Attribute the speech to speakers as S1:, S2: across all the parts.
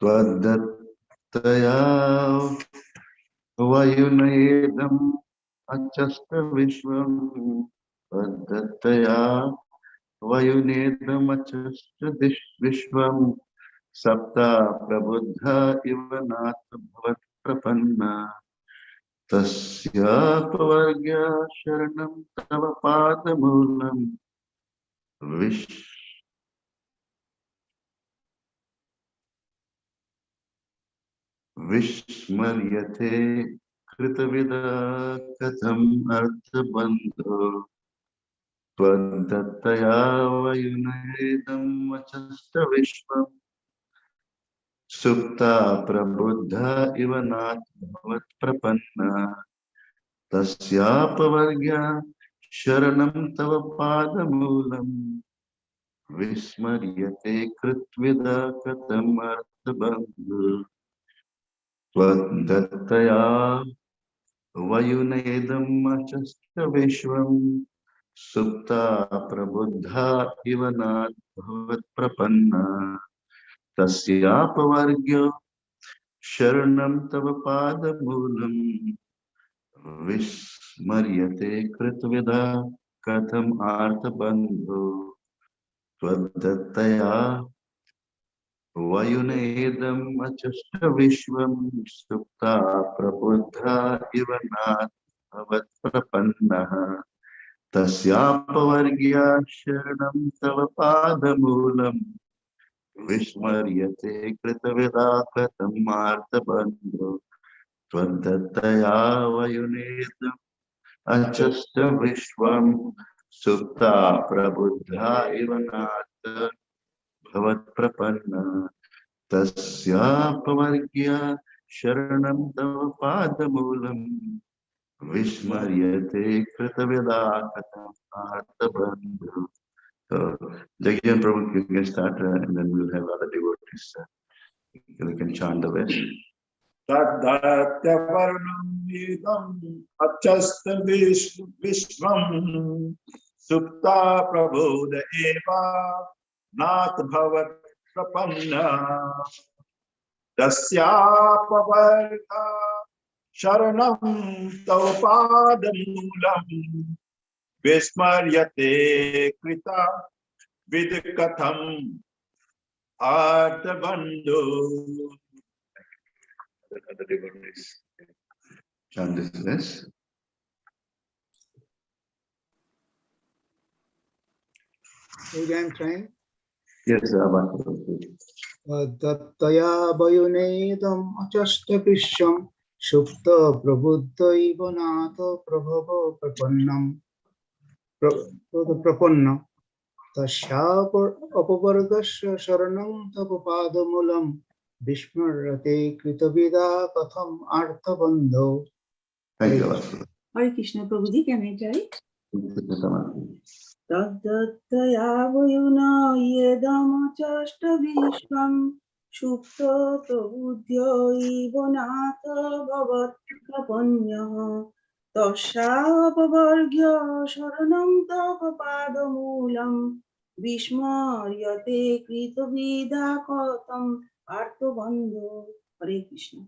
S1: त्वदत्तया वयुनेदम् अचष्ट विश्वम् त्वदत्तया वयुनेदमचष्ट विश्वम् सप्ता प्रबुद्धा इव नाथ भवत्प्रपन्ना तस्यापवर्ग्य शरणं तव पादमूलम् विस्मर्यते कृतविदा कथम् अर्थबन्धो त्वदत्तया वयुनेदम् अचष्ट विश्वम् सुप्ता प्रबुद्धा इव नाथ भवत्प्रपन्ना तस्यापवर्ग्य शरणं तव पादमूलम् विस्मर्यते कृत्विदा कथम् अर्थबन्धो त्वदत्तया वयुनेदम् अचष्ट विश्वम् सुप्ता प्रबुद्धा इव नाथ भवत्प्रपन्ना तस्यापवर्ग्य शरणं तव पादमूलम् विस्मर्यते कृतविदा कथम् आर्तबन्धो त्वदत्तया वयुनेदम् अचष्ट विश्वम् सुप्ता प्रबुद्धा इव नाथ भवत्प्रपन्नः तस्यापवर्ग्य शरणं तव पादमूलम् विस्मर्यते कृतविदा कथम् आर्तबन्धो त्वदत्तया वयुनेदम् अचष्ट विश्वम् सुप्ता प्रबुद्धा इव नाथ भवत्प्रपन्ना तस्यापवर्ग्य शरणं तव पादमूलम् विस्मर्यते कृतविदा कथम् आर्तबन्धो. So, Jagajan Prabhu, you can start and then we'll have other devotees. You can chant the rest.
S2: Taddatyavarnam idam achasta vishvam supta prabodha eva nath bhavat prapanna tasyapavarga sharanam tava padamulam vismaryate krita vidkatham arthabandhu.
S1: Other devotees chant this verse.
S3: Maybe I'm trying.
S1: Yes,
S3: Dattaya vayunedam achashta vishwam shupta prabuddhaiva natha prabhava prapannam prapanna tasya apavargasya sharanam tava padamulam vismarate kritavida katham arthabandho.
S1: thank you.
S4: Hare Krishna Prabhuji, can I try? Taddataya vayuna yedam achashta vishwam shupta prabudhya iva natha bhavat prapanyah tasyapavargya sharanam tava padamulam vismaryate kritavida katham arthabandho. Hare Krishna.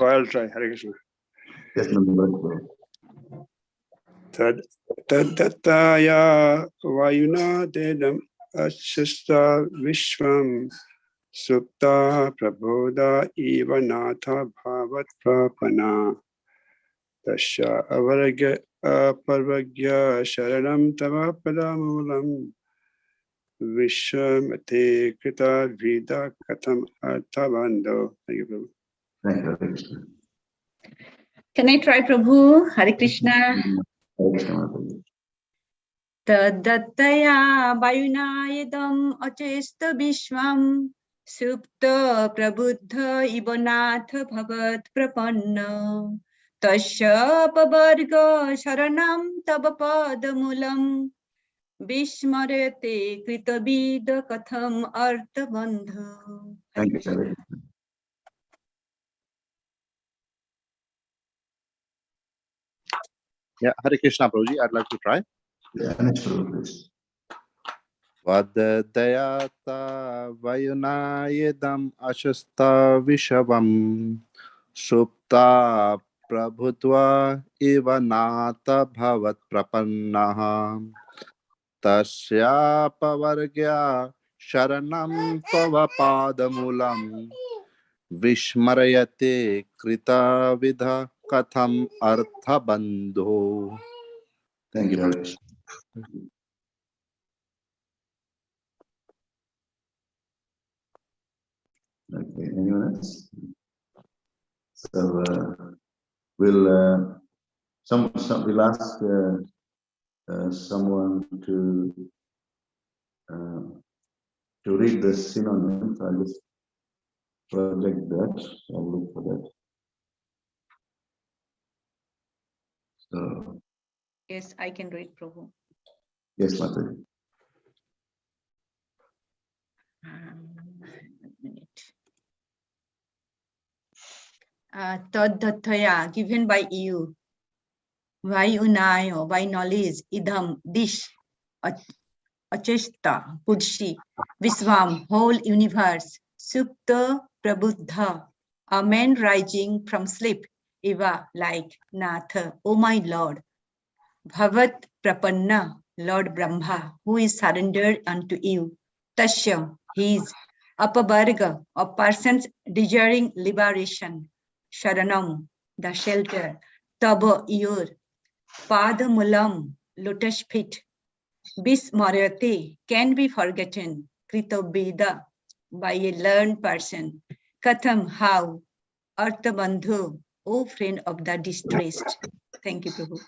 S5: I'll try. Hare Krishna.
S1: Yes,
S5: Taddataya vayuna dedam achasta vishwam supta prabodha eva natha bhavat prapana tasya aparvagya sharanam tava padamulam vishamate krita vida katham arthabandho. Thank you, Prabhu.
S1: Thank you, Hare Krishna.
S6: Can I try, Prabhu? Hare Krishna.
S1: Hare Krishna.
S6: Taddattaya vayuna yedam achesta vishwam supta prabuddha iva natha bhavat prapanna tasya pavarga sharanam tava padamulam vismarate kritavida katham arthabandho.
S1: Thank you, Hare Krishna.
S7: Yeah, Hare Krishna, Prabhuji. I'd like to try.
S1: Yeah, next Prabhu, please.
S7: Vadayata vayunayedam ashasta vishavam supta prabhutva ivanata bhavat prapannaha tasya pavargya sharanam tava padamulam Vishmarayate krita vidha katham artha bandho.
S1: Thank you, Hare Krishna. Okay, anyone else? So we'll ask someone to read the synonyms. I'll just project that. I'll look for that. So
S6: Yes, I can read, Prabhu.
S1: yes, Mataji.
S6: One minute. Taddathaya, given by you. Vayunayo, by knowledge. Idham, dish. Achesta, Pudshi. Visvam, whole universe. Supta, Prabuddha, a man rising from sleep. Eva, like Natha, O my Lord. Bhavat Prapanna, Lord Brahma, who is surrendered unto you. Tasya, his. Apavarga, of persons desiring liberation. Sharanam, the shelter. Taba, your. Padamulam, lotus feet. Bismarate, can be forgotten. Kritabeda, by a learned person. Katham, how. Arthabandhu, O friend of the distressed. Thank you, Prabhu.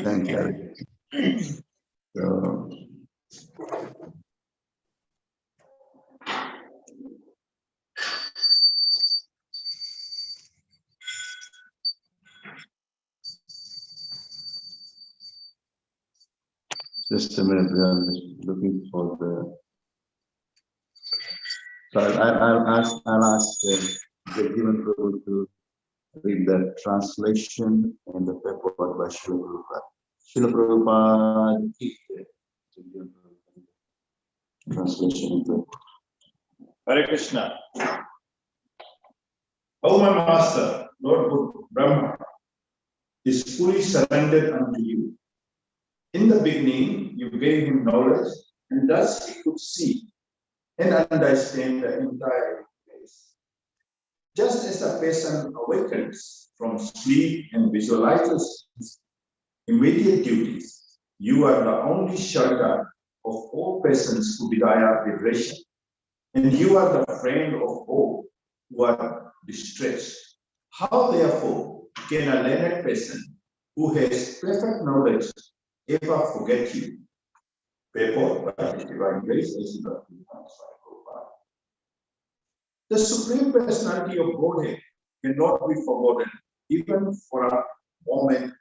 S1: Thank you. So, just a minute, we are just looking for the. So I'll ask the given Prabhu to read the translation and the purport by Srila Prabhupada. Srila Prabhupada, translation and purport.
S2: Hare Krishna. O my master, Lord Brahma, is fully surrendered unto you. In the beginning, you gave him knowledge, and thus he could see and understand the entire place. Just as a person awakens from sleep and visualizes his immediate duties, you are the only shelter of all persons who desire liberation, and you are the friend of all who are distressed. How, therefore, can a learned person who has perfect knowledge ever forget you? Purport by His Divine Grace, as the Supreme Personality of Godhead cannot be forgotten, even for a moment,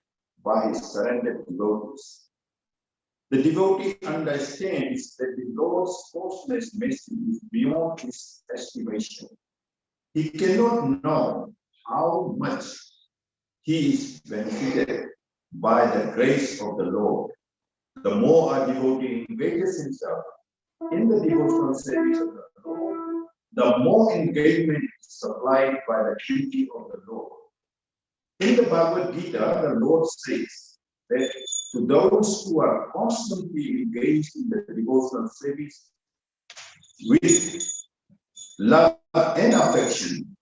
S2: by his surrendered devotees. The devotee understands that the Lord's causeless mercy is beyond his estimation. He cannot know how much he is benefited by the grace of the Lord. The more a devotee engages himself in the devotional service of the Lord, the more engagement is supplied by the duty of the Lord. In the Bhagavad Gita, the Lord says that to those who are constantly engaged in the devotional service with love and affection,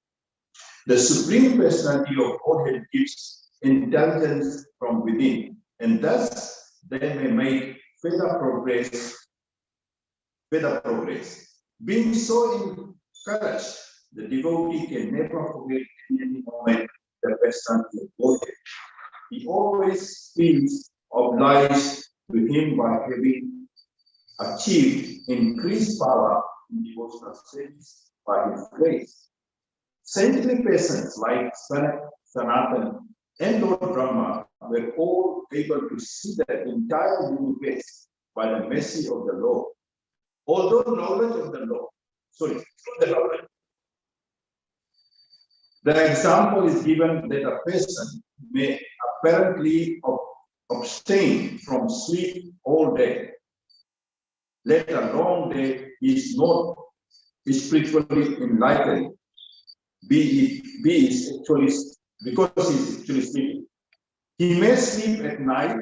S2: the Supreme Personality of Godhead gives intelligence from within, and thus they may make further progress. Being so encouraged, the devotee can never forget in any moment the personality of Godhead. He always feels obliged to him by having achieved increased power in devotional service by his grace. Saintly persons like Sanatana and Lord Brahma were all able to see the entire universe by the mercy of the Lord. Although knowledge of the Lord, the example is given that a person may apparently abstain from sleep all day. let alone that he is not spiritually enlightened, be actually because he is actually sleeping. He may sleep at night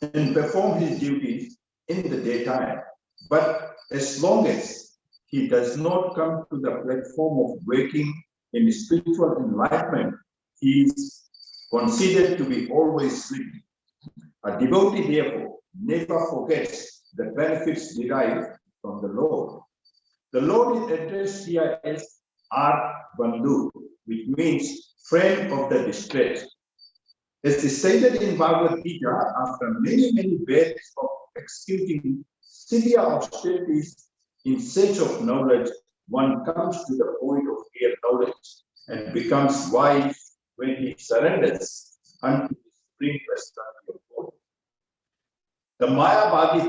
S2: and perform his duties in the daytime, but as long as he does not come to the platform of waking in spiritual enlightenment, he is considered to be always sleeping. A devotee, therefore, never forgets the benefits derived from the Lord. The Lord is addressed here as Art Bandhu, which means friend of the distressed. As is stated in Bhagavad Gita, after many days of executing severe austerities in search of knowledge, one comes to the point of real knowledge and becomes wise when he surrenders unto the supreme personality of God. The Mayavadi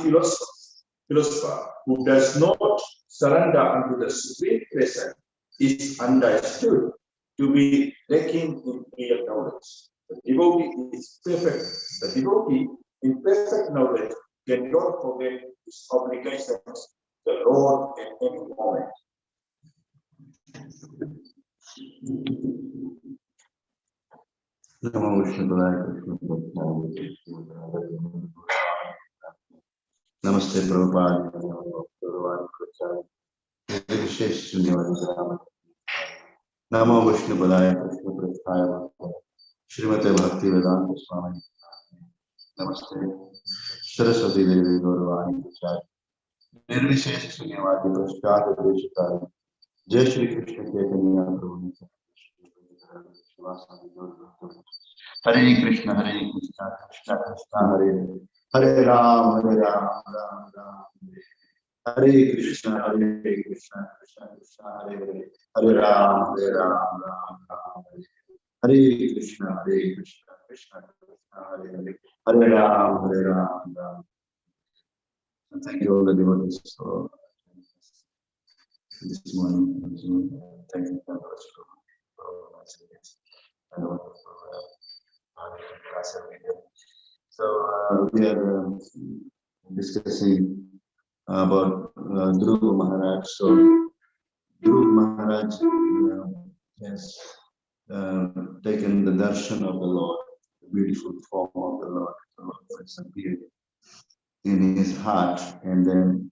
S2: philosopher who does not surrender unto the supreme person is understood to be lacking in real knowledge. The devotee is perfect. The devotee in perfect knowledge cannot forget his obligations to the Lord at any moment.
S1: Namaste Prabhupada. Namo Vishnu Padaya Krishna Prasthaya Srimate Bhakti Vedanta Swami. Namaste Saraswati Devi Gauravani Prasad. Nirvishesh Srimati Prasthaya Deshikari. Jai Shri Krishna Chaitanya Prabhu. Hare Krishna, Krishna Krishna, Hare Hare Ram, Ram Ram. Hare Krishna, Krishna Krishna, Hare Hare. Hare Ram, Ram Ram. Hare Krishna, Krishna Krishna, Hare Hare. Hare Ram, Ram. Thank you all the devotees for this morning. Thank you very much So we are discussing about Dhruva Maharaj. So Dhruva Maharaj has taken the darshan of the Lord, the beautiful form of the Lord. The Lord has appeared in his heart, and then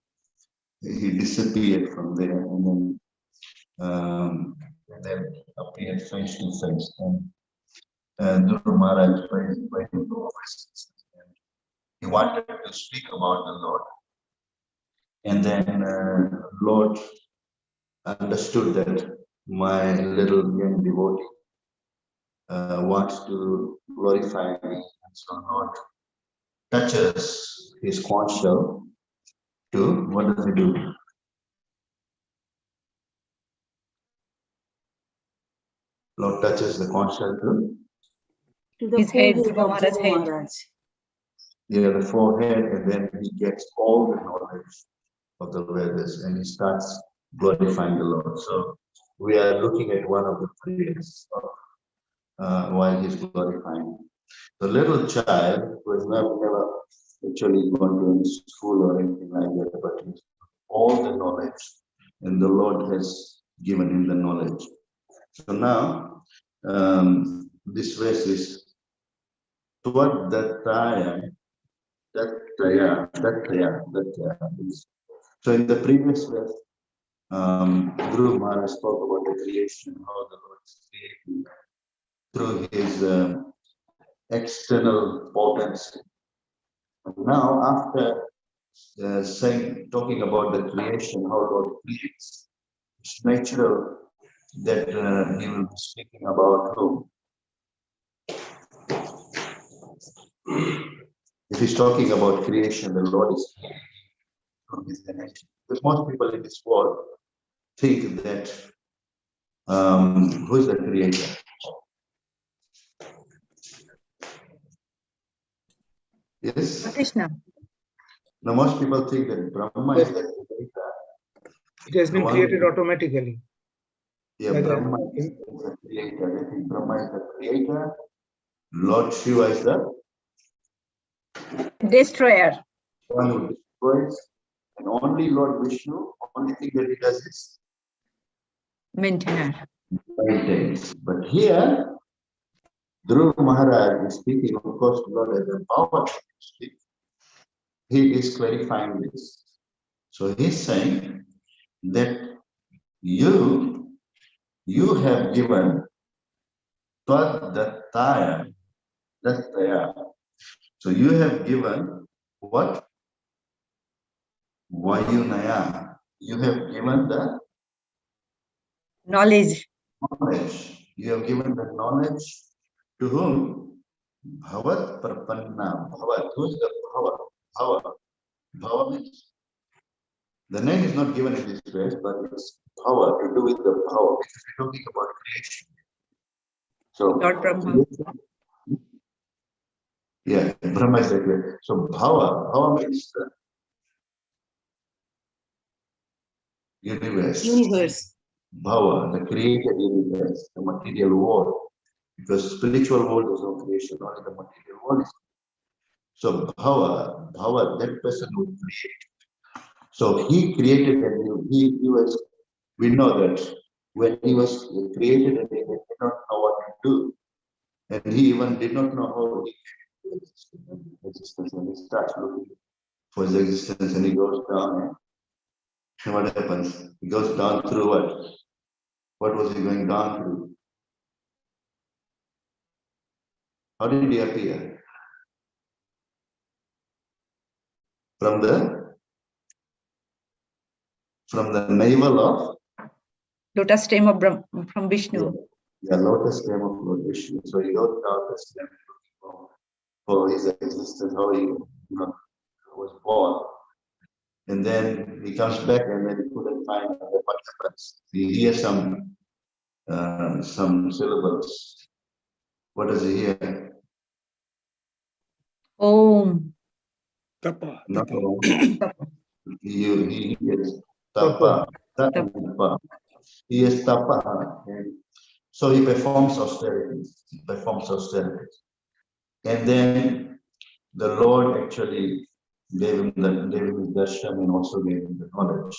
S1: he disappeared from there, and then appeared face to face. And Dhruva Maharaj went to office, and he wanted to speak about the Lord. And then Lord understood that my little young devotee wants to glorify me. And so Lord touches his conch shell to, what does he do? Lord touches the conch shell
S4: To the
S6: His head,
S4: forehead of
S6: Dhruva Maharaj's
S4: Dhruva
S6: head.
S4: Maharaj.
S1: the forehead, and then he gets all the knowledge of the Vedas, and he starts glorifying the Lord. So we are looking at one of the prayers while he's glorifying. The little child who has never actually gone to any school or anything like that, but he's all the knowledge, and the Lord has given him the knowledge. So now, this verse is Tvad Dattaya. So in the previous verse, Dhruva Maharaj spoke about the creation, how the Lord is creating through his external potency. And now, after talking about the creation, how God creates, it's natural that he will be speaking about whom? If he's talking about creation, the Lord is creating from his dimension. Because most people in this world think that who is the creator? Yes?
S6: Krishna.
S1: Now most people think that Brahma is the creator.
S3: It has been created automatically.
S1: Yeah, Brahma is the creator. They think Brahma is the creator. Lord Shiva is the
S6: Destroyer.
S1: one who destroys. And only Lord Vishnu, only thing that he does is
S6: Maintainer.
S1: maintains. But here, Dhruv Maharaj is speaking, of course, Lord has the power to speak. He is clarifying this. So he's saying that you have given Tvad Dattaya. So you have given what? Vayunaya. You have given the
S6: Knowledge.
S1: knowledge. You have given the knowledge to whom? Bhavat Prapanna. Bhavat. Who is the Bhava? Bhava. Bhava means the name is not given in this place, but it's power to do with the power because we're talking about creation. So,
S6: Lord Brahma.
S1: yeah, Brahma is like that. So, Bhava means the universe.
S4: Universe.
S1: Bhava, the created universe, the material world. Because spiritual world is no creation, only the material world is. So, Bhava, that person would create. So, he created and he was, we know that when he was created and he did not know what to do. And he even did not know how he came to existence. And he starts looking for his existence and he goes down. And what happens? He goes down through what? What was he going down through? How did he appear? From the navel of?
S6: Lotus stem of from Vishnu.
S1: Yeah, lotus stem of Lord Vishnu. So he goes down the stem for his existence, how he was born. And then he comes back and then he couldn't find what happens. He hears some syllables. What does he hear?
S6: Om.
S5: Tapa.
S1: Not
S5: Tapa.
S1: all. He hears tapa. Tapa. He hears tapa. And so he performs austerities. And then the Lord actually gave him his darshan and also gave him the knowledge.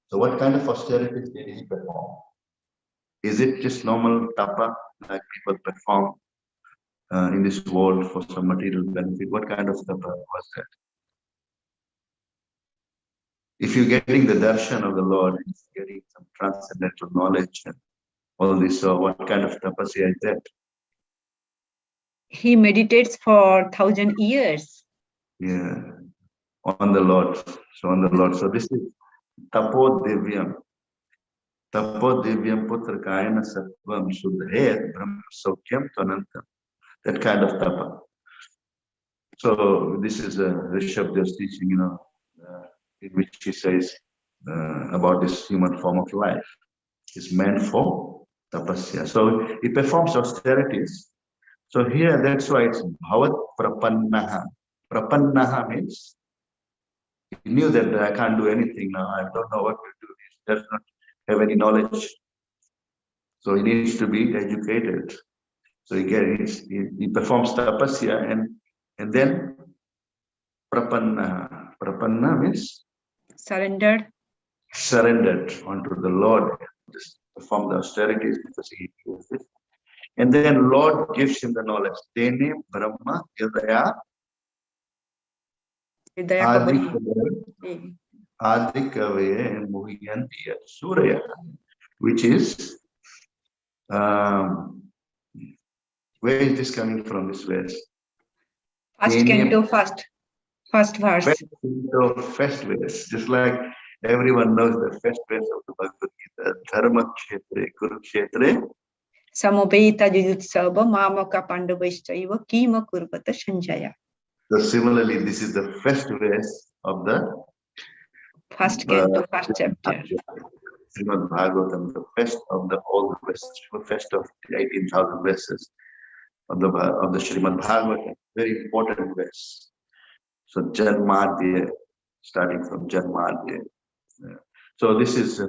S1: So what kind of austerities did he perform? Is it just normal tapa like people perform in this world for some material benefit? What kind of tapa was that? If you're getting the darshan of the Lord, and getting some transcendental knowledge and all this, so what kind of tapasya is that?
S6: He meditates for 1,000 years.
S1: Yeah, on the Lord. So on the Lord. So this is tapo divyam. Tapo divyam putra kayana sattvam sudhet brahma saukyam tanantam. That kind of tapa. So this is Rishabh's teaching, in which he says about this human form of life is meant for tapasya. So he performs austerities. So here, that's why it's bhavat prapannaha. Prapannaha means he knew that I can't do anything now. I don't know what to do. He does not have any knowledge. So he needs to be educated. So he performs tapasya and then prapannaha. Prapanna means
S6: Surrendered.
S1: surrendered unto the Lord. Just perform the austerities because he feels it. And then Lord gives him the knowledge. Tene Brahma Hridaya Adhikavaya Muhyantiya Surya, which is where is this coming from, this verse?
S6: First canto, first verse.
S1: First verse, just like everyone knows the first verse of the Bhagavad Gita, Dharma Kshetre, Kurukshetre.
S6: Samobeta Jujutsava Mamaka Pandavaishchaiva Kima Kurvata Sanjaya.
S1: So similarly, this is the first verse of the
S6: first canto, first chapter.
S1: Srimad Bhagavatam, the first of the all the verses, the first of the 18,000 verses of the Srimad Bhagavatam, very important verse. So Janmadhyaya, starting from Janmadhyaya. So this is,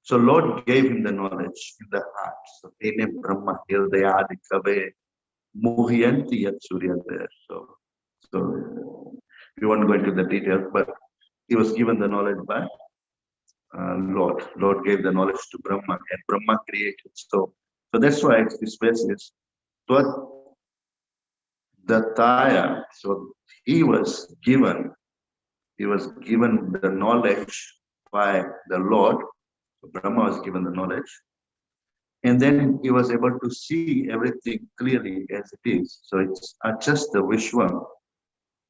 S1: so Lord gave him the knowledge in the heart. So Tene Brahma Hildayadi Kave Muhyanti Yat Surya there. So we won't go into the details, but he was given the knowledge by Lord. Lord gave the knowledge to Brahma, and Brahma created. So that's why this verse is Dattaya. So he was given the knowledge by the Lord. So Brahma was given the knowledge, and then he was able to see everything clearly as it is. So it's just the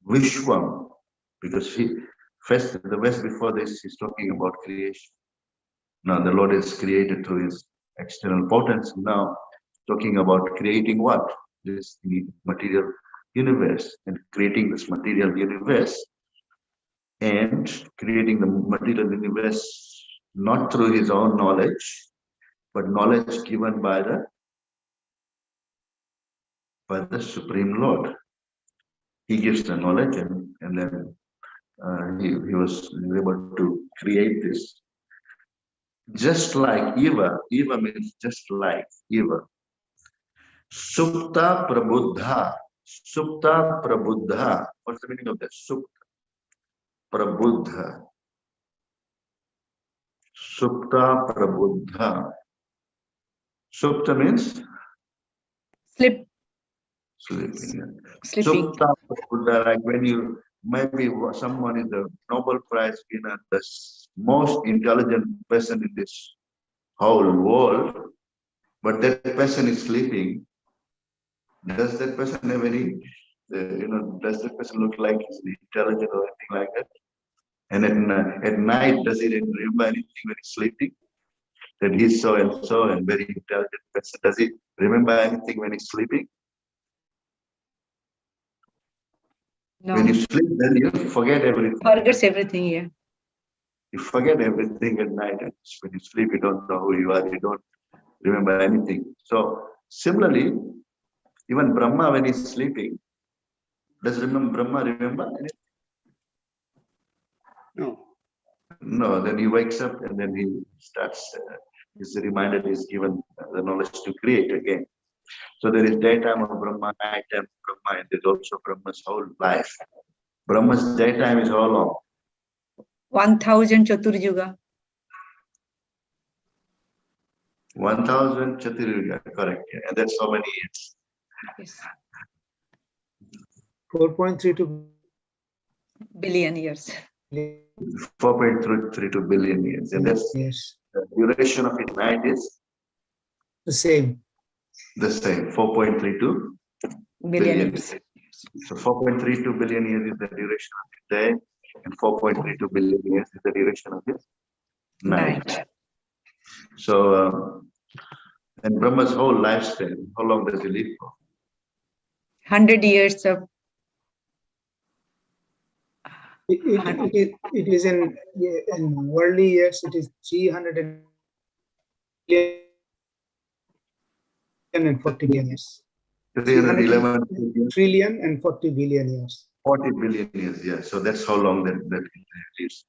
S1: Vishwam, because the verse before this is talking about creation. Now the Lord is created through his external potency. Now talking about creating what? This material universe, and creating this material universe, and creating the material universe not through his own knowledge, but knowledge given by the Supreme Lord. He gives the knowledge, and then he was able to create this. Just like Eva means just like Eva. Supta Prabuddha. Supta Prabuddha. What's the meaning of that? Supta Prabuddha. Supta Prabuddha. Supta means?
S6: Sleeping.
S1: Supta Prabuddha, like when maybe someone is a Nobel Prize winner, the most intelligent person in this whole world, but that person is sleeping. Does that person have any, does that person look like he's intelligent or anything like that? And at night, does he remember anything when he's sleeping? That he's so and so and very intelligent person. Does he remember anything when he's sleeping?
S6: No.
S1: When you sleep, then you forget everything.
S6: Forgets everything, yeah.
S1: You forget everything at night. And when you sleep, you don't know who you are. You don't remember anything. So similarly, even Brahma, when he's sleeping, does Brahma remember anything?
S5: No.
S1: No, then he wakes up and then he starts, he's reminded, he's given the knowledge to create again. So there is daytime of Brahma, nighttime of Brahma, and there's also Brahma's whole life. Brahma's daytime is how long?
S6: 1000 Chaturjuga.
S1: 1000 Chaturjuga, correct. Yeah. And that's how many years?
S6: Yes.
S3: 4.32
S6: Billion years.
S1: 4.32 billion years. And that's
S3: yes,
S1: the duration of his night is
S3: the same.
S1: the same, 4.32
S6: Billion
S1: billion.
S6: years.
S1: So 4.32 billion years is the duration of his day, and 4.32 billion years is the duration of his night. So, and Brahma's whole lifespan, how long does he live for?
S6: 100 years of.
S3: It is in worldly years, it is 340 billion years.
S1: 311
S3: trillion and 40 billion years.
S1: 40 billion years, yeah. So that's how long that he lives.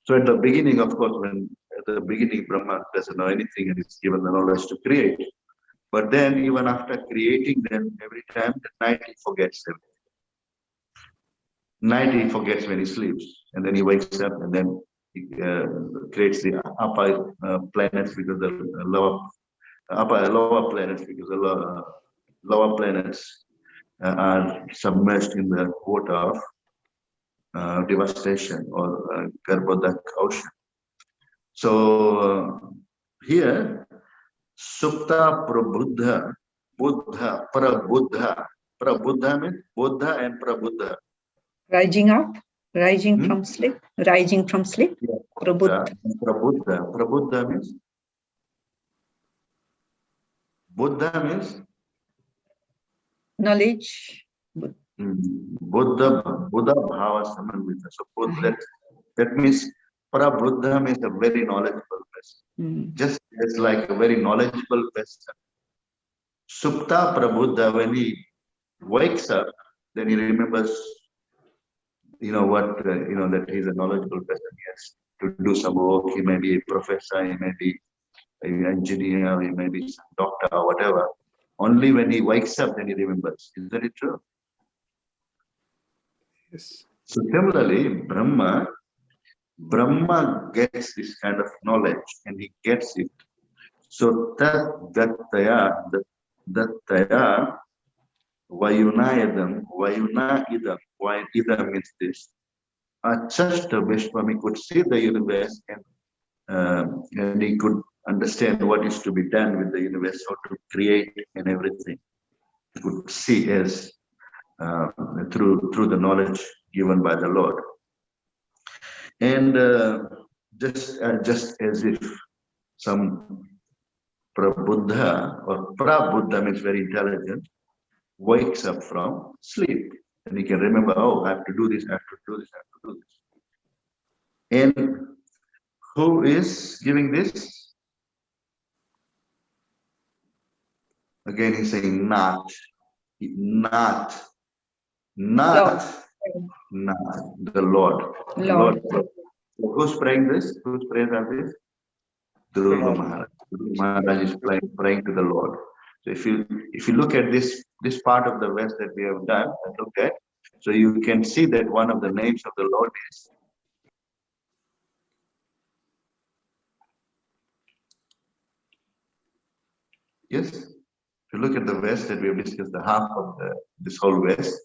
S1: So at the beginning, of course, at the beginning Brahma doesn't know anything and is given the knowledge to create. But then even after creating them, every time at night he forgets them. Night he forgets when he sleeps, and then he wakes up and then he creates the upper planets because the lower planets because the lower planets are submerged in the water of devastation or Garbhodak ocean. So here, Supta Prabuddha, Buddha, Prabuddha. Prabuddha means Buddha and Prabuddha.
S6: Rising up, rising from sleep, rising from sleep.
S1: Yeah.
S6: Prabuddha.
S1: Prabuddha means Buddha means
S6: Knowledge.
S1: Buddha Bhava Samanvita. So Buddha, that means Prabuddha means a very knowledgeable person. Just as like a very knowledgeable person. Supta Prabuddha, when he wakes up, then he remembers, that he's a knowledgeable person. He has to do some work. He may be a professor, he may be an engineer, he may be some doctor or whatever. Only when he wakes up, then he remembers. Isn't it true?
S5: Yes.
S1: So similarly, Brahma, Brahma gets this kind of knowledge and he gets it. So dattaya vayunayadam, vayuna idam. Why idam means this? Achashta Vishwam, he could see the universe and he could understand what is to be done with the universe, how to create and everything. He could see as through the knowledge given by the Lord. And just as if some Prabuddha or Prabuddha means very intelligent, wakes up from sleep and he can remember, oh, I have to do this, I have to do this, I have to do this. And who is giving this? Again, he's saying not the Lord.
S6: Lord.
S1: Who's praying this? Who's praying this? Dhruva Maharaj. Dhruva Maharaj is praying to the Lord. So if you look at this part of the verse that we have done and looked at, so you can see that one of the names of the Lord is yes. If you look at the verse that we have discussed, the half of this whole verse,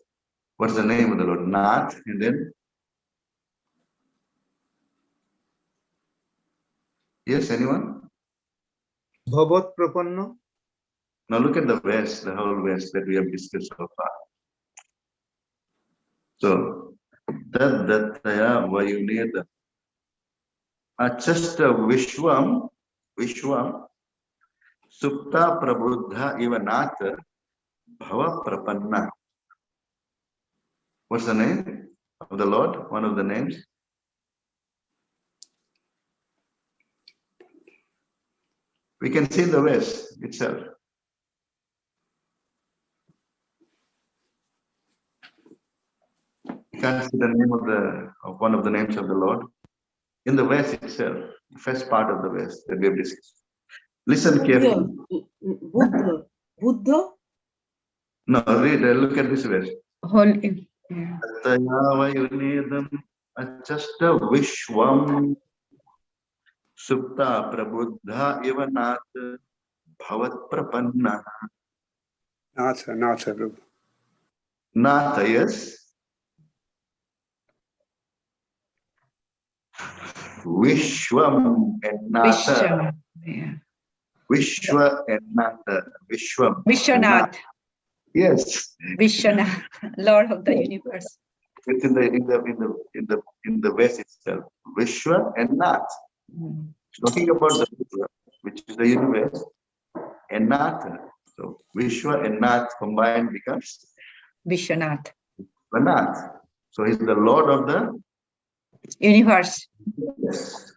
S1: what's the name of the Lord? Nath, and then yes, anyone?
S3: Bhavat Prapanna.
S1: Now look at the verse, the whole verse that we have discussed so far. So, Dattaya Vayuneda Achasta Vishwam Supta Prabuddha Ivanata Bhava Prapanna. What's the name of the Lord? One of the names? We can see the verse itself. You can't see the name of one of the names of the Lord in the verse itself, the first part of the verse that we have discussed. Listen carefully.
S4: Buddha.
S1: No, read. Look at this verse.
S6: Holy.
S1: Achasta Vishwam Supta Prabuddha Ivanat Bhavat Prapanna.
S5: Natha.
S1: Natha, yes. Vishwam and Natha. Vishwa and Natha. Vishwam.
S6: Vishwanath.
S1: Yes.
S6: Vishwanath, Lord of the universe.
S1: It's in the verse itself. Vishwa and Nath. Talking about the Vishwa, which is the universe, and Natha. So Vishwa and Nath combined becomes
S6: Vishwanath.
S1: Nath. So he's the Lord of the
S6: Universe.
S1: yes.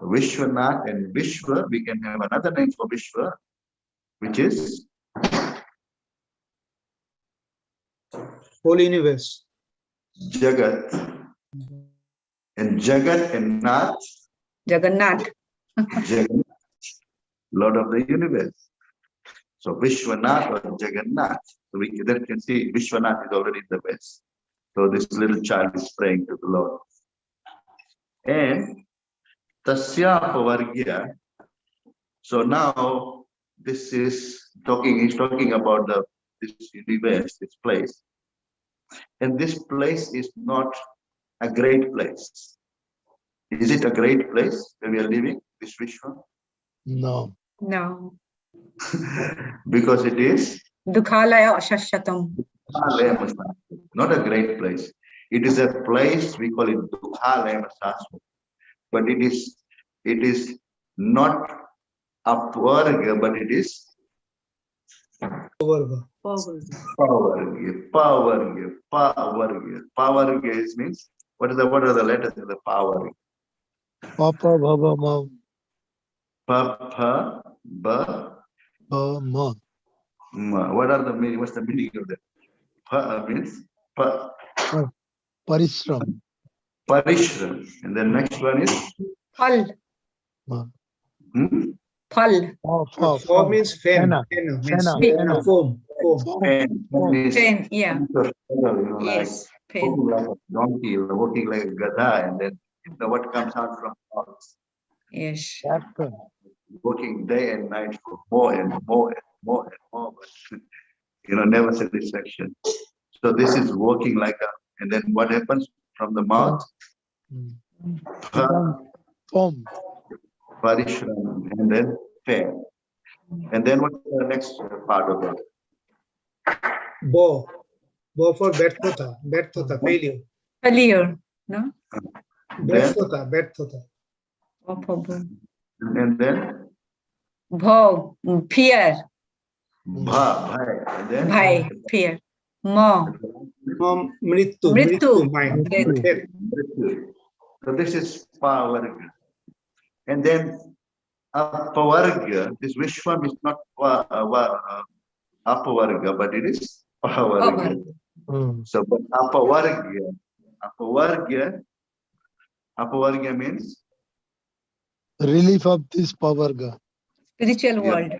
S1: Vishwanath and Vishwa, we can have another name for Vishwa, which is
S3: Whole universe.
S1: Jagat. And Jagat and Nath,
S6: Jagannath.
S1: Jagannath, Lord of the universe. So Vishwanath or Jagannath. So we then can see Vishwanath is already in the West. So this little child is praying to the Lord. And Tasya Pavargya. So now this is talking, he's talking about this universe, this place. And this place is not a great place. Is it a great place where we are living, this Vishwa?
S3: No.
S6: No.
S1: Because it is
S6: Dukhalaya Shashyatam.
S1: not a great place. It is a place, we call it Dukhalaya Shashyatam. But it is not upvarga, but it is
S3: Pavarga.
S1: Pavarga means what are the letters of the power?
S3: Papa Baba Ma.
S1: Pa, pa, ba,
S3: Ma.
S1: ma. What are the meaning? What's the meaning of that? Pa means pa.
S3: Parishram.
S1: Parishram. And the next one is
S6: Phal. Phal.
S3: Foam means fen. Foam.
S6: Fen, yeah.
S1: like
S6: Yes. Fen.
S1: walking like a donkey, walking like a gada, and then You know what comes out from mouth?
S6: Yes.
S3: Chapter.
S1: Working day and night for more and more and more and more, but never satisfaction. So this is working like a, and then what happens from the mouth?
S3: Form.
S1: Parishram, and then fair. And then what's the next part of it?
S3: Bo. Bo for Berthota. Berthota, failure.
S6: Failure. No?
S3: Berthota, Berthota.
S1: And then
S6: Bho, fear.
S1: bhai, and then
S6: Bhai, fear. Mo,
S3: Mrittu.
S6: Mrittu.
S3: Mind.
S6: Death.
S1: so this is pavarga. And then apavarga, this Vishwam is not apavarga, but it is pavarga. So but apavarga means
S3: Relief of this Pavarga.
S6: Spiritual world.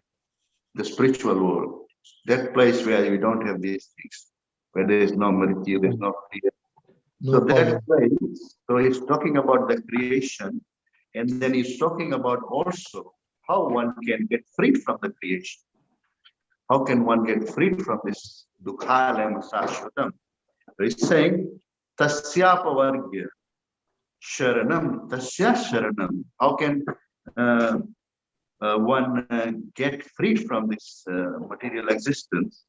S1: the spiritual world. That place where you don't have these things, where there is no mrityu, there is no fear. So that place, so he's talking about the creation, and then he's talking about also how one can get freed from the creation. How can one get freed from this dukhalam sashvatam? He's saying, tasya pavargya sharanam, tasya sharanam. How can one get freed from this material existence?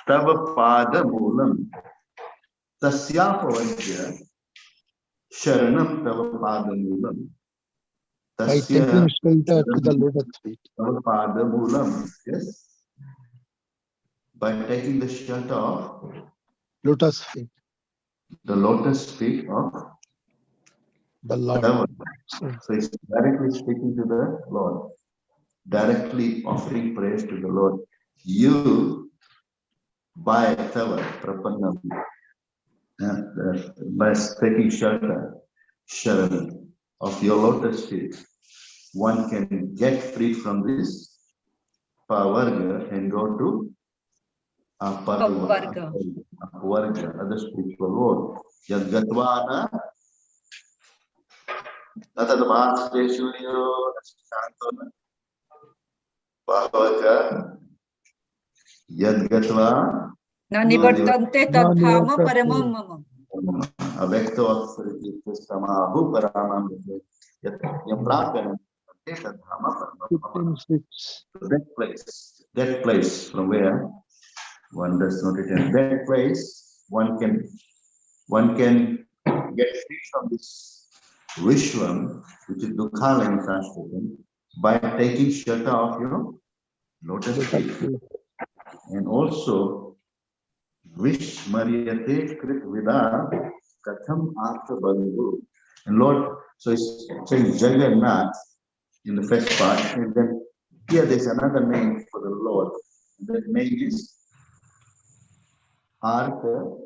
S1: Tava pada moolam. Tasya pavargya sharanam tava pada moolam.
S3: By taking shelter to the lotus feet.
S1: Tava pada moolam. Yes. By taking the shelter of
S3: Lotus feet.
S1: the lotus feet of
S3: The Lord.
S1: So he's directly speaking to the Lord, directly offering praise to the Lord. You, by Tava, Prapannam, by taking shelter of your lotus feet, one can get free from this pavarga and go to aparvarga, other spiritual world. Yadgatvana Tatadvastesuryo Shantana Pavarga Yadgatva
S6: Na nivartante tadhama paramam mama.
S1: Avekto Aksariti Samahu Paramam Yamprakanam Tadhama Paramam. That place from where one does not return. That place one can get free from this Vishwam, which is Dukhalam Sanskritam, by taking shelter of your lotus feet. And also, Vish Mariate Krit Vida Katham Artha Bandhu. And Lord, so it's saying Jagannath in the first part, and then here there's another name for the Lord. The name is Artha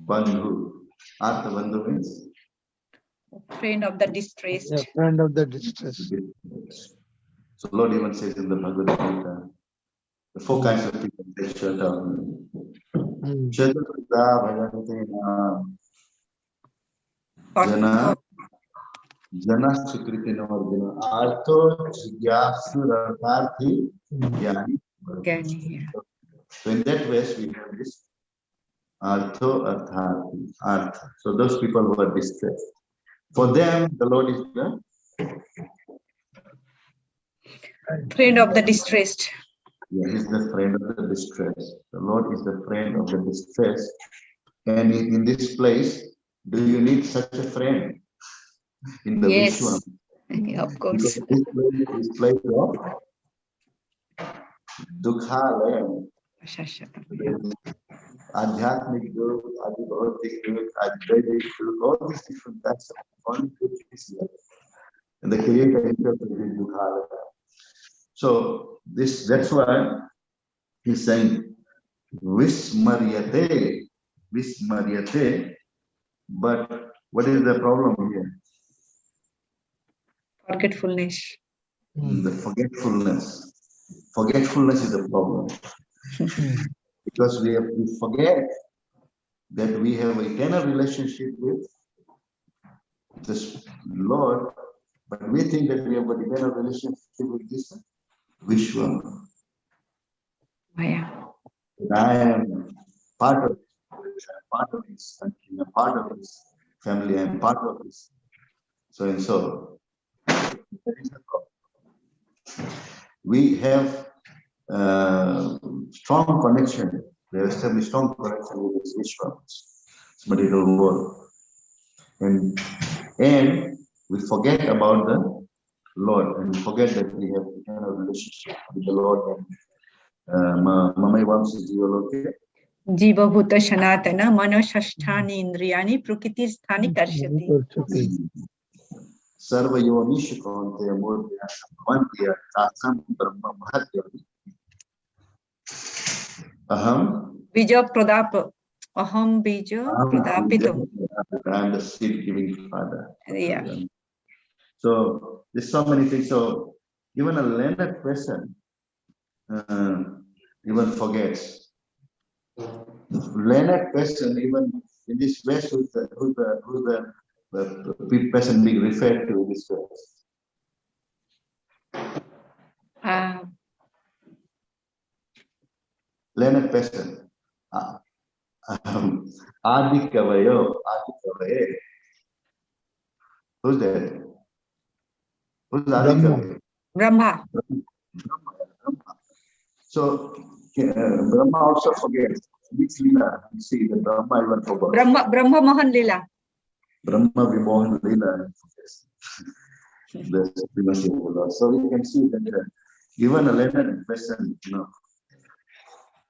S1: Bandhu. Artha Bandhu means
S6: Friend of the distressed.
S3: Yeah, friend of the distressed.
S1: So Lord even says in the Bhagavad Gita, the four kinds of people take shelter. Jana Sukriti Navargana Artho Jigyasu Ratarthi Jnani. So in that verse we have this Artho Artharthi, Artha. So those people who are distressed. For them, the Lord is the
S6: Friend of the distressed.
S1: Yeah, he's the friend of the distressed. The Lord is the friend of the distressed. And in this place, do you need such a friend? In the
S6: Yes,
S1: Vishwam.
S6: of course.
S1: Because this place is place of Dukhalam. Adhyatmic good, Adhibhautik good, Adhyaitik good, all these different types of only good things here. And the Creator himself is Dukhalam. So that's why he's saying Vismaryate, but what is the problem here?
S6: Forgetfulness.
S1: The forgetfulness. Forgetfulness is the problem. Because we forget that we have an eternal relationship with this Lord, but we think that we have got a kind of relationship with this Vishwa.
S6: Maya.
S1: And I am part of this, I'm part of this country, I'm part of this family, I'm part of this. So and so. That is the problem. We have strong connection. We have established strong connection with this Vishwa, this material world. And we forget about the Lord, and we forget that we have a kind of relationship with the Lord. And Mamai wants to do okay.
S6: Jiva Bhuta Shanatana Mano Shasthani Indriyani Prakriti Sthani Karshati.
S1: Sarva Yonish Konte Amurya Samvantiya Tasam Brahma Mahatyami. Aham.
S6: Bija Pradapa. Aham Bija Pradapito.
S1: I am the seed giving father.
S6: Yeah.
S1: So there's so many things. So even a learned person even forgets. Learned person, even in this verse, who's the person being referred to in this verse? Learned person. Adi Kavayo, Adi Kavaye. Who's that? Who's Adi Kavaye?
S6: Brahma.
S1: So Brahma also forgets. Which Leela? You see, the Brahma even forgot.
S6: Brahma Mohan Leela.
S1: Brahma Vimohan Leela. The supremacy of the Lord. So we can see that even a learned person,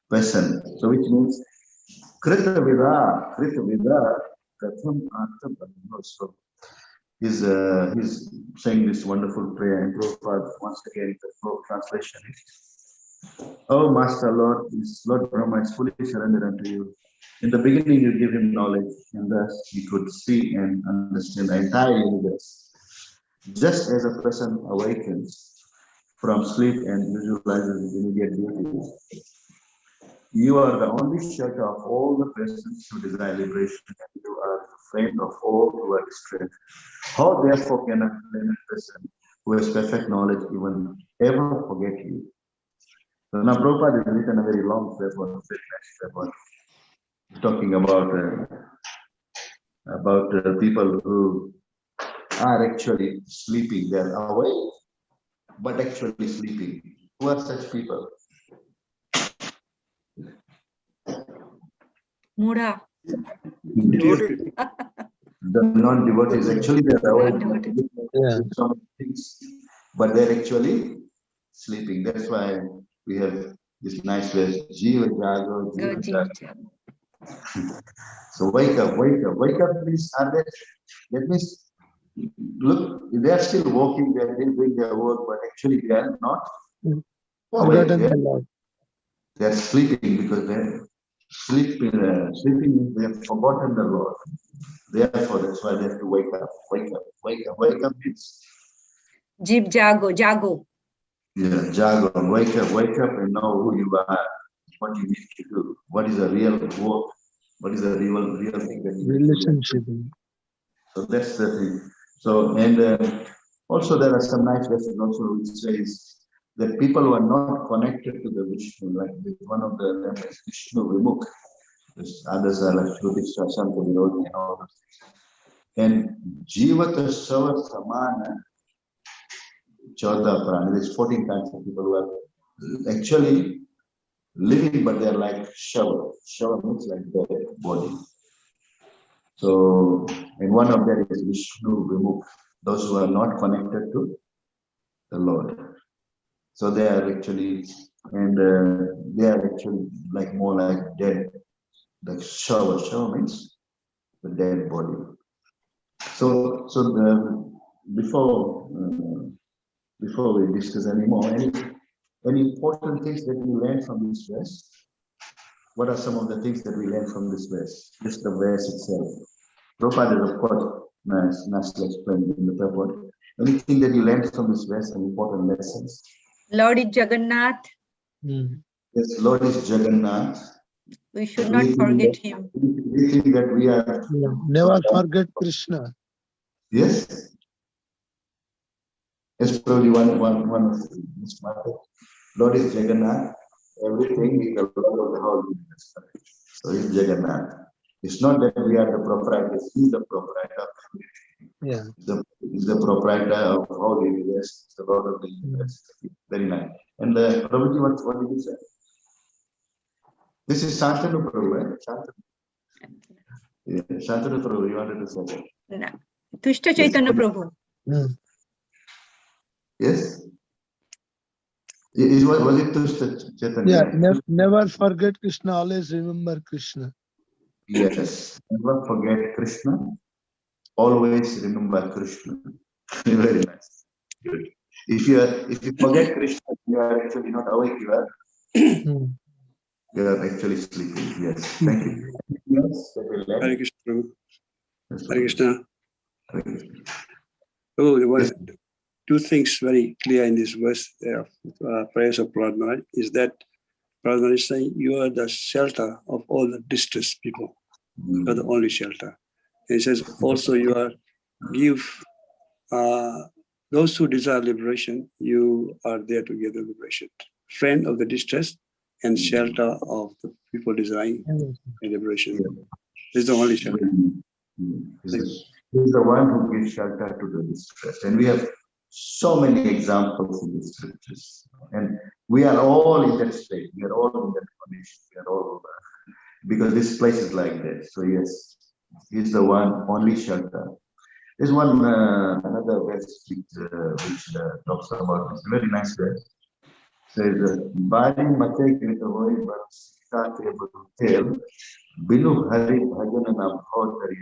S1: person. So which means Krita Vida, Katham Artha Brahma. So he's saying this wonderful prayer, and Prabhupada once again the translation is, "Oh Master Lord, this Lord Brahma is fully surrendered unto you. In the beginning you give him knowledge, and thus he could see and understand the entire universe. Just as a person awakens from sleep and visualizes his immediate beauty, you are the only shelter of all the persons who desire liberation, and you are the friend of all who are distressed. How therefore can a person who has perfect knowledge even ever forget you?" So now Prabhupada has written a very long paper, talking about people who are actually sleeping. They are awake, but actually sleeping. Who are such people?
S6: Mudha.
S1: The non-devotees, actually they are awake, some things, but they're actually sleeping. That's why we have this nice verse, Jiva Jago, Jiva Jago. So wake up means, that means, look, they are still walking, they are doing their work, but actually they are not awake. They are sleeping because they are sleeping means they have forgotten the Lord. Therefore, that's why they have to wake up. Wake up means
S6: Jeep Jago.
S1: Yeah, Jago, wake up and know who you are, what you need to do, what is the real work, what is the real thing that you
S3: relationship.
S1: So that's the thing. So, and also there are some nice verses also which says that people who are not connected to the Vishnu, like one of the Vishnu Vimukh, others are like Shruti Shasanta Vinodhi and all those things. And Jivata Sava Samana Chauda Prana, there's 14 kinds of people who are actually living, but they're like Shava. Shava means like dead body. So, and one of them is Vishnu Vimukh, those who are not connected to the Lord. So they are actually, and they are actually like more like dead. Like Shava. Shava means the dead body. So before we discuss anymore, any important things that we learn from this verse? What are some of the things that we learn from this verse? Just the verse itself. Prabhupada is, of course, nicely explained in the purport. Anything that you learned from this verse, some important lessons?
S6: Lord is Jagannath.
S1: Yes, Lord is Jagannath.
S6: We should not forget him.
S1: We think that we are...
S3: Never forget Krishna.
S1: Yes? Yes, probably one of this matter. Lord is Jagannath. Everything is the Lord of the whole universe. So he's Jagannath. It's not that we are the proprietors. He's the proprietor.
S3: Yeah.
S1: He's the proprietor of whole universe. He's the Lord of the universe. Very nice. And Prabhuji, what did you say? This is Shantanu Prabhu, right? Shantanu. Yeah, Shantanu Prabhu, you wanted to say that?
S6: No. Tushta Chaitanya Prabhu.
S1: Yes? Was it Tushta Chaitanya?
S3: Yeah, never forget Krishna, always remember Krishna.
S1: Yes. Never forget Krishna. Always remember Krishna. Very nice. Good. If you forget Krishna, you are actually not awake. You are actually sleeping. Yes. Thank you. Yes.
S5: Hare Krishna. Prabhu.
S1: Yes,
S5: Hare Krishna.
S1: Hare Krishna.
S5: Oh, there were
S1: Yes.
S5: two things very clear in this verse of prayers of Prahlad Maharaj is that Prahlad Maharaj is saying you are the shelter of all the distressed people. You are the only shelter. And he says also you are give those who desire liberation, you are there to give the liberation. Friend of the distressed and shelter of the people desiring liberation. This is the only shelter.
S1: He's the one who gives shelter to the distressed. And we have so many examples in the scriptures. And we are all in that state. We are all in that condition. We are all because this place is like that. So yes, he's the one only shelter. There's one another verse which talks about this very nice verse. Says, "Bari mate kritohoi barstate butel binu hari bhajan na bhautari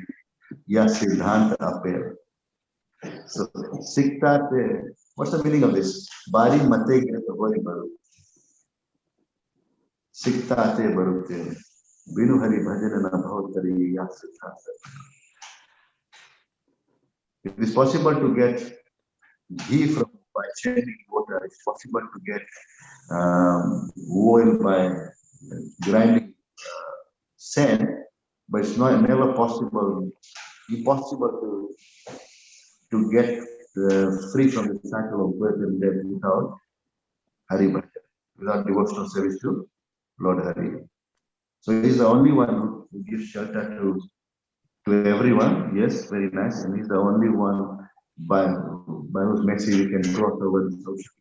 S1: ya siddhanta apel." So siktate. What's the meaning of this? Bari mate kritohoi baru. Siktate barute binu hari bhajan na bhautari ya siddhanta. It is possible to get ghee from by changing water. It's possible to get oil by grinding sand, but it's never possible, impossible to get free from the cycle of birth and death without Hari Bhajan, without devotional service to Lord Hari. So he's the only one who gives shelter to everyone. Yes, very nice, and he's the only one by whose mercy we can cross over the social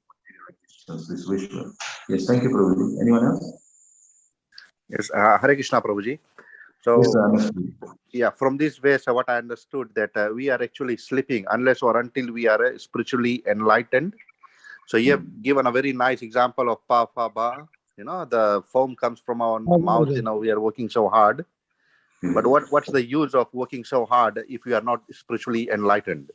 S1: distance, this visual. Yes, thank you, Prabhuji. Anyone else?
S7: Yes, Hare Krishna, Prabhuji. So,
S1: Yes,
S7: yeah, from this verse, what I understood that we are actually sleeping unless or until we are spiritually enlightened. So you have given a very nice example of pa, fa, ba. You know, the foam comes from our mouth. You know, we are working so hard. But what's the use of working so hard if we are not spiritually enlightened?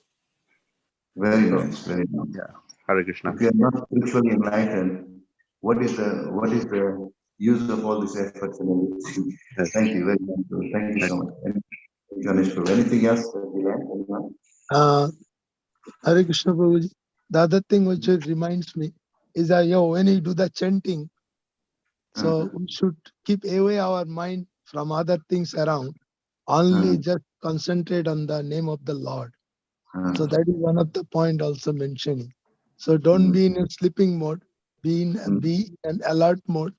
S1: Very nice, very nice.
S7: Yeah, Hare Krishna.
S1: If you are not spiritually enlightened, what is the use of all these efforts and everything? Yes. Thank you very much. Thank you so much. Anything else that you learned? Anyone?
S3: Hare Krishna Prabhuji. The other thing which it reminds me is that when you do the chanting, so we should keep away our mind from other things around. Only just concentrate on the name of the Lord. So that is one of the point also mentioning. So don't be in a sleeping mode, be in an alert mode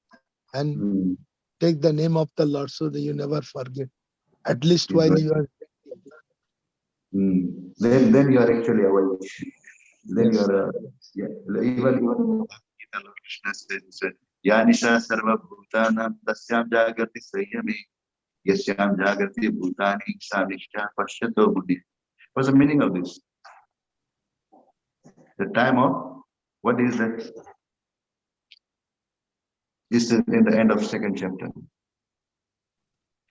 S3: and take the name of the Lord so that you never forget. At least while you are
S1: then you are actually awake. Then you are even Krishna says, Yanisha Sarva Bhutanam Tasyam Jagrati Sanyami Yasyam Jagrati Bhutani Samishya Pashyato Buddhi. What's the meaning of this? The time of what is that? This is in the end of second chapter.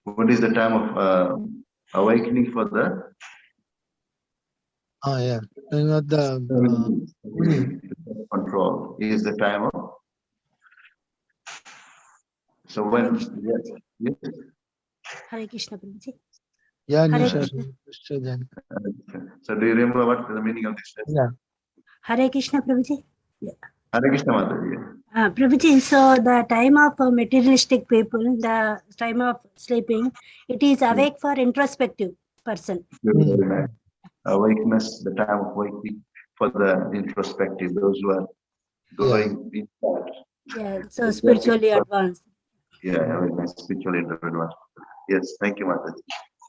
S1: What is the time of awakening for the?
S3: the
S1: control is the time of. So when yes.
S4: Hare Krishna Prabhuji.
S3: Yeah,
S4: Hare
S1: so do you remember what the meaning of this?
S3: Yeah.
S4: Hare Krishna Prabhuji. Yeah.
S1: Hare Krishna Madhav.
S4: Prabhuji, so the time of materialistic people, the time of sleeping, it is awake for introspective person.
S1: Very nice. awakeness, the time of waking for the introspective, those who are going inside.
S4: Yeah, so spiritually advanced.
S1: Yeah, awareness, spiritually advanced. Yes, thank you, Madhav.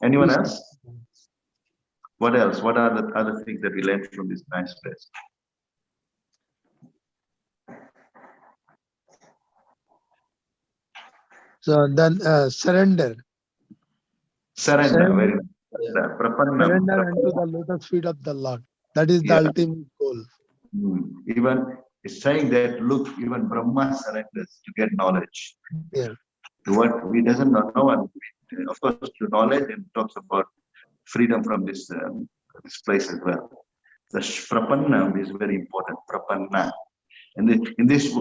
S1: Anyone else? What else? What are the other things that we learned from this nice place?
S3: So then surrender.
S1: Surrender, very nice.
S3: Surrender unto the lotus feet of the Lord. That is the ultimate goal.
S1: Even it's saying that, look, even Brahma surrenders to get knowledge.
S3: Yeah.
S1: What we doesn't know, no one, of course, to knowledge, and talks about freedom from this place as well. The prapanna is very important. Prapanna, and in this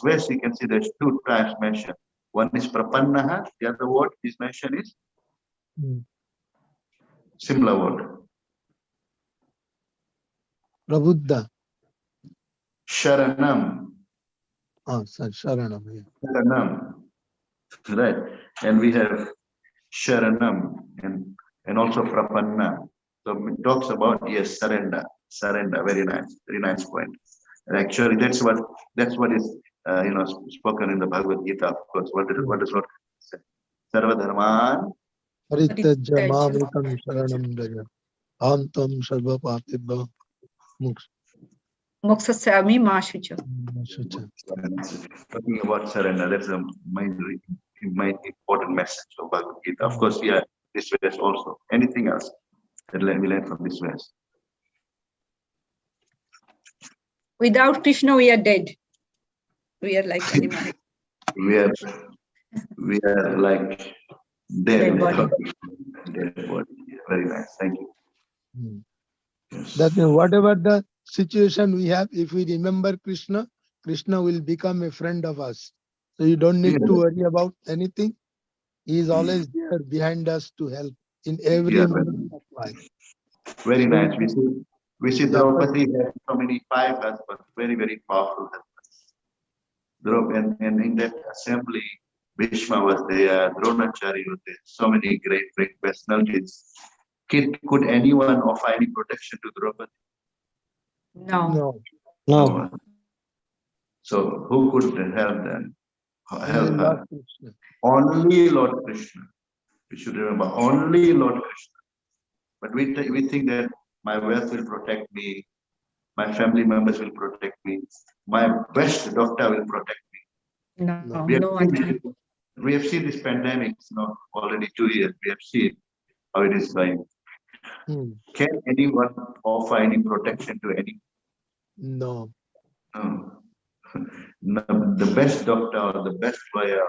S1: verse, you can see there's two times mentioned. One is prapanna, the other word is mentioned is similar word.
S3: Prabuddha.
S1: Sharanam.
S3: Oh, sorry, Sharanam. Yeah.
S1: Sharanam. Right. And we have Sharanam and also Prapanna. So it talks about, yes, surrender. Surrender. Very nice point. And actually that's what is spoken in the Bhagavad Gita, of course. What does Lord say? Sarva Dharman
S3: Parittajya mamekam sharanam braja. Antam sarva patibha
S6: Moksasami Mashucha.
S1: talking about surrender. That's a main important message of Bhagavad Gita. Of course, yeah, this verse also. Anything else that we learn from this verse?
S6: Without Krishna, we are dead. We are like animals.
S1: we are like dead.
S6: Dead body.
S1: Dead body. Very nice. Thank you. Yes.
S3: That means whatever the situation we have, if we remember Krishna, Krishna will become a friend of us. So you don't need to worry about anything. He is always there behind us to help in every moment of life.
S1: Very nice. We see Draupadi has so many 5 husbands, very powerful husbands. And in that assembly, Bhishma was there, Dronacharya was there, so many great personalities. Could anyone offer any protection to Draupadi?
S6: No.
S1: So who could help them? Help her?
S3: Krishna.
S1: Only Lord Krishna. We should remember, only Lord Krishna. But we think that my wealth will protect me, my family members will protect me, my best doctor will protect me.
S6: No,
S1: we have seen this pandemic, already 2 years. We have seen how it is going. Can anyone offer any protection to any?
S3: No.
S1: No. The best doctor or the best lawyer,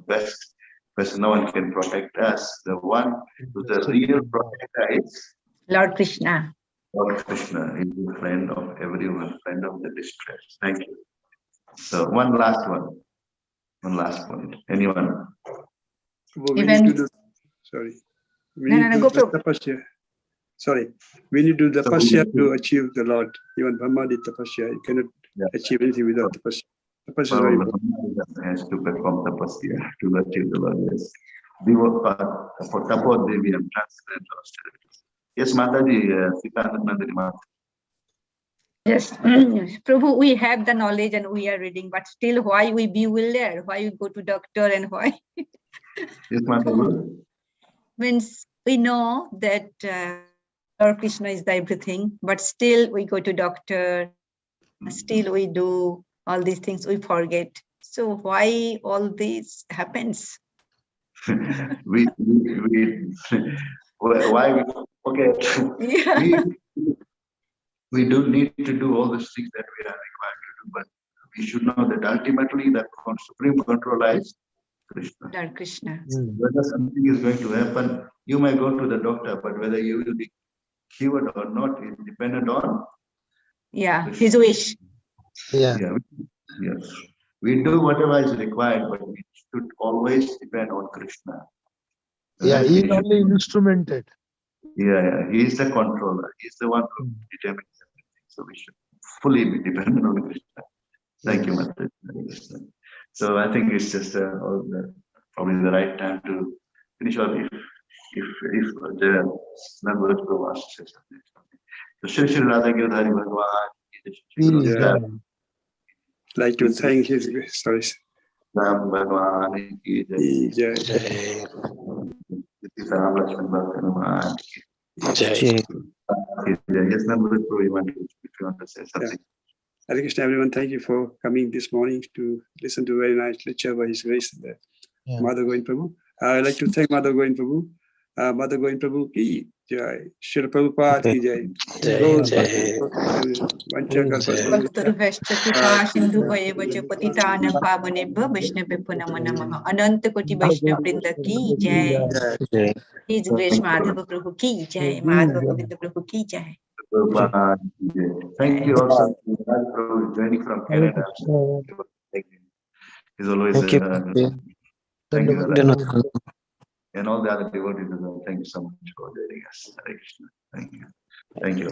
S1: best person, no one can protect us. The one who's the real protector is
S6: Lord Krishna.
S1: Lord Krishna is the friend of everyone, friend of the distress. Thank you. So one last point. Anyone?
S5: Well, we need to do, sorry. We need to do the tapasya. Sorry. We need to do the tapasya to achieve the Lord. Even Brahma did tapasya. You cannot achieve anything without tapasya. Tapasya is very important.
S1: Has to perform tapasya to achieve the Lord. Yes. For Tapo Devi, I'm translated austerity. Yes, Mataji,
S6: Yes, Prabhu, we have the knowledge and we are reading, but still why we bewilder, why we go to doctor and why?
S1: Yes, Mataji.
S6: Means we know that Lord Krishna is the everything, but still we go to doctor, still we do all these things, we forget. So why all this happens?
S1: Why we forget?
S6: Yeah.
S1: We do need to do all the things that we are required to do, but we should know that ultimately the supreme controller is Krishna.
S6: Lord Krishna.
S1: Whether something is going to happen, you may go to the doctor, but whether you will be cured or not is dependent on
S6: Krishna. His wish.
S1: Yes. We do whatever is required, but we should always depend on Krishna.
S3: Yeah, he is only instrumented.
S1: Yeah, he is the controller. He is the one who determines everything. So we should fully be dependent on Krishna. Thank you, Madhav. So I think it's just probably the right time to finish off if the members go ask something. So Shri Shri Radha Giridhari Bhagwan.
S5: Yeah. Like to thank his sorry.
S1: Ram Bhagwan ki jai.
S5: Jai.
S1: Ram Lakshman Bhagwan ki
S8: Jai.
S1: jai. Yes, number two, you want to say something?
S5: Hare Krishna, everyone. Thank you for coming this morning to listen to a very nice lecture by His Grace, Madhav Govind Prabhu. I'd like to thank Madhav Govind Prabhu. Madhav Govind Prabhu ki jai. Srila Prabhupada ki jai.
S6: भक्तर्भ्यश्च कृपा सिन्धुभ्येव च पतितानां पावनेभ्यो वैष्णवेभ्यो नमो नमः। अनंत कोटि वैष्णव वृंद की जय। हिज ग्रेस माधव प्रभु की जय। माधव गोविंद प्रभु की जय।
S1: Thank you also for joining from Canada. He's always
S8: Thank you.
S1: thank you, and all the other devotees as well. Thank you so much for joining us. Hare Krishna. Thank you. Thank you.